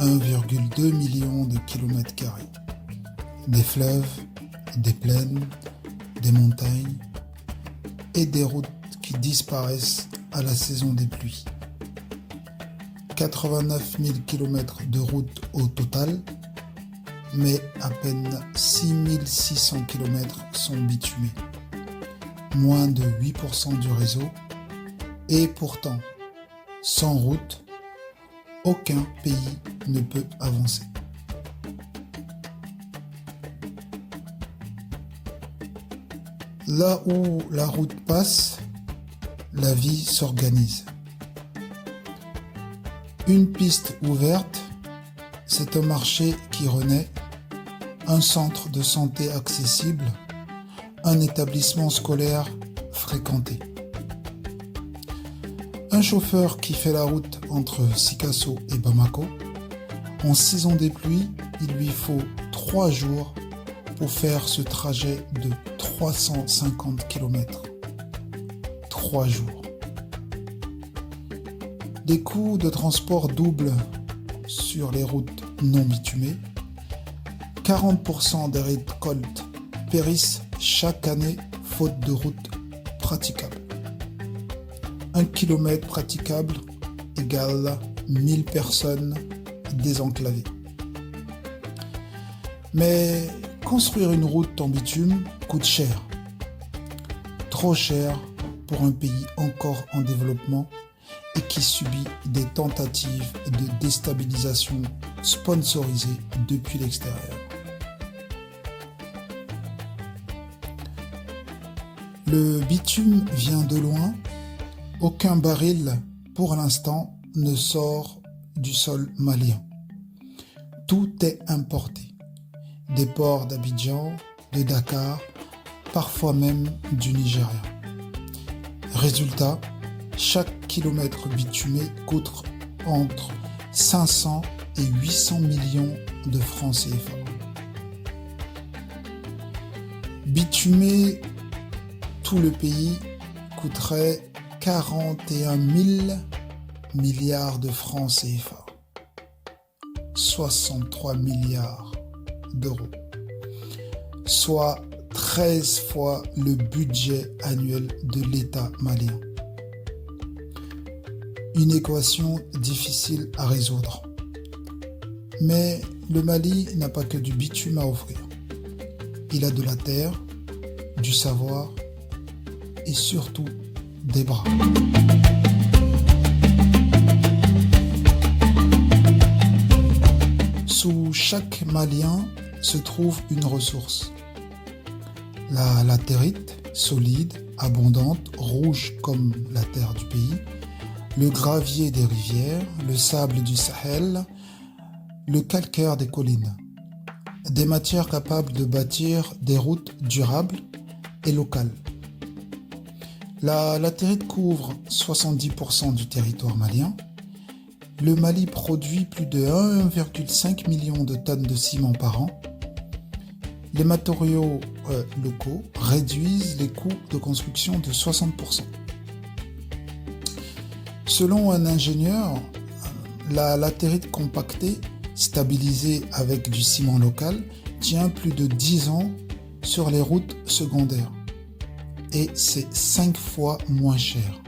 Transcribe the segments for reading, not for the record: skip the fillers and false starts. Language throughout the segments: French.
1,2 million de kilomètres carrés. Des fleuves, des plaines, des montagnes et des routes qui disparaissent à la saison des pluies. 89 000 km de routes au total, mais à peine 6 600 km sont bitumés. Moins de 8% du réseau, et pourtant, sans route, aucun pays ne peut avancer. Là où la route passe, la vie s'organise. Une piste ouverte, c'est un marché qui renaît, un centre de santé accessible, un établissement scolaire fréquenté. Un chauffeur qui fait la route entre Sikasso et Bamako, en saison des pluies, il lui faut 3 jours pour faire ce trajet de 350 km. 3 jours. Les coûts de transport doublent sur les routes non bitumées. 40% des récoltes périssent chaque année faute de routes praticables. 1 kilomètre praticable égale 1000 personnes désenclavées. Mais construire une route en bitume coûte cher. Trop cher pour un pays encore en développement et qui subit des tentatives de déstabilisation sponsorisées depuis l'extérieur. Le bitume vient de loin. Aucun baril, pour l'instant, ne sort du sol malien. Tout est importé. Des ports d'Abidjan, de Dakar, parfois même du Nigeria. Résultat, chaque kilomètre bitumé coûte entre 500 et 800 millions de francs CFA. Bitumer tout le pays coûterait 41 000 milliards de francs CFA, 63 milliards d'euros, soit 13 fois le budget annuel de l'État malien. Une équation difficile à résoudre. Mais le Mali n'a pas que du bitume à offrir. Il a de la terre, du savoir et surtout des bras. Sous chaque Malien se trouve une ressource. La latérite, solide, abondante, rouge comme la terre du pays, le gravier des rivières, le sable du Sahel, le calcaire des collines. Des matières capables de bâtir des routes durables et locales. La latérite couvre 70% du territoire malien. Le Mali produit plus de 1,5 million de tonnes de ciment par an. Les matériaux locaux réduisent les coûts de construction de 60%. Selon un ingénieur, la latérite compactée, stabilisée avec du ciment local, tient plus de 10 ans sur les routes secondaires. Et c'est 5 fois moins cher.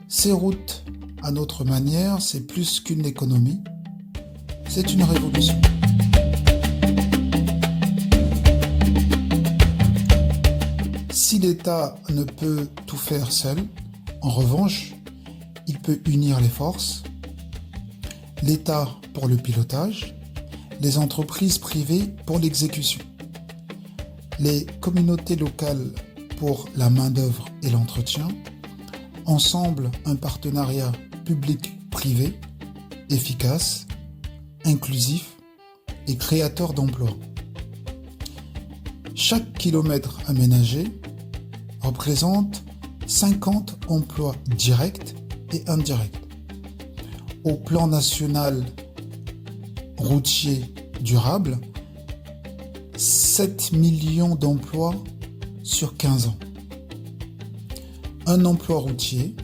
Ces routes, à notre manière, c'est plus qu'une économie, c'est une révolution. Si l'État ne peut tout faire seul, en revanche, il peut unir les forces, l'État pour le pilotage, les entreprises privées pour l'exécution, les communautés locales pour la main-d'œuvre et l'entretien, ensemble un partenariat public-privé efficace, inclusif et créateur d'emplois. Chaque kilomètre aménagé représente 50 emplois directs et indirects. Au plan national routier durable, 7 millions d'emplois sur 15 ans. Un emploi routier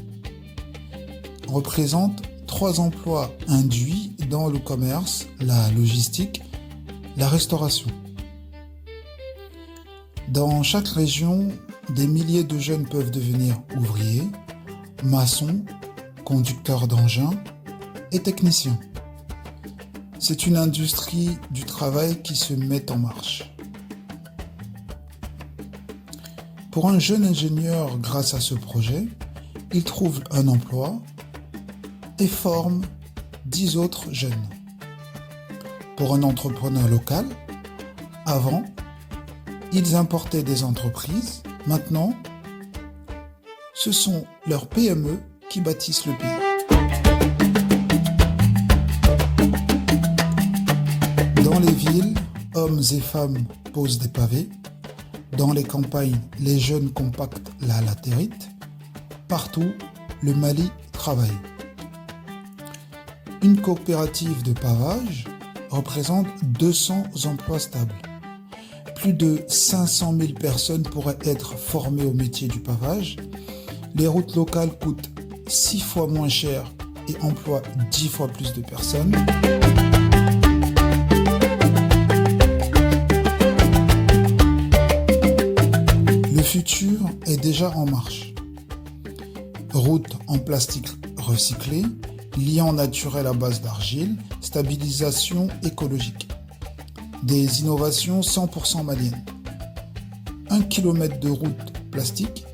représente 3 emplois induits dans le commerce, la logistique, la restauration. Dans chaque région, des milliers de jeunes peuvent devenir ouvriers, maçons, conducteurs d'engins et techniciens. C'est une industrie du travail qui se met en marche. Pour un jeune ingénieur, grâce à ce projet, il trouve un emploi et forme 10 autres jeunes. Pour un entrepreneur local, avant, ils importaient des entreprises. Maintenant, ce sont leurs PME qui bâtissent le pays. Dans les villes, hommes et femmes posent des pavés. Dans les campagnes, les jeunes compactent la latérite. Partout, le Mali travaille. Une coopérative de pavage représente 200 emplois stables. Plus de 500 000 personnes pourraient être formées au métier du pavage. Les routes locales coûtent 6 fois moins cher et emploient 10 fois plus de personnes. Le futur est déjà en marche. Routes en plastique recyclé, liant naturel à base d'argile, stabilisation écologique. Des innovations 100% maliennes. 1 km de route plastique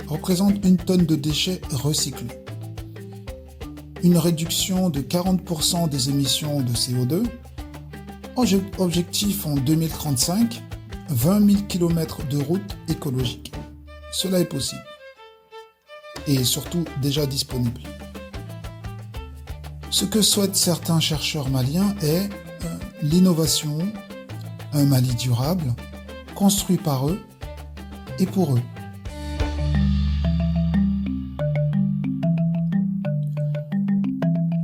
représente 1 tonne de déchets recyclés. Une réduction de 40% des émissions de CO2. Objectif en 2035, 20 000 km de route écologique. Cela est possible. Et surtout déjà disponible. Ce que souhaitent certains chercheurs maliens est l'innovation, un Mali durable, construit par eux et pour eux.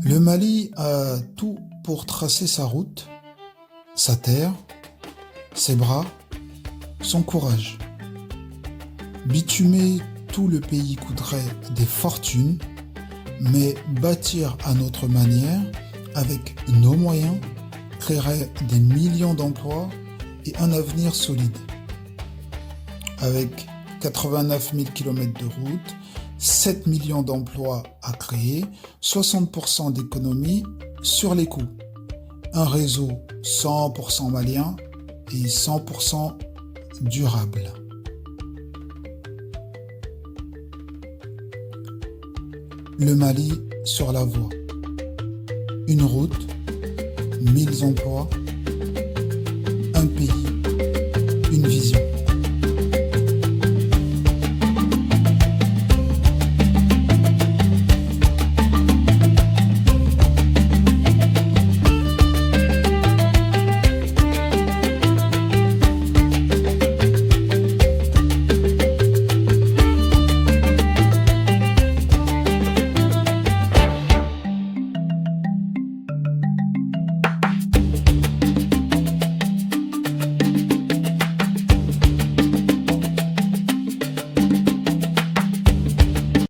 Le Mali a tout pour tracer sa route, sa terre, ses bras, son courage. Bitumer tout le pays coûterait des fortunes, mais bâtir à notre manière, avec nos moyens, créerait des millions d'emplois et un avenir solide. Avec 89 000 km de route, 7 millions d'emplois à créer, 60% d'économie sur les coûts. Un réseau 100% malien et 100% durable. Le Mali sur la voie. Une route, 1000 emplois, un pays, une vision.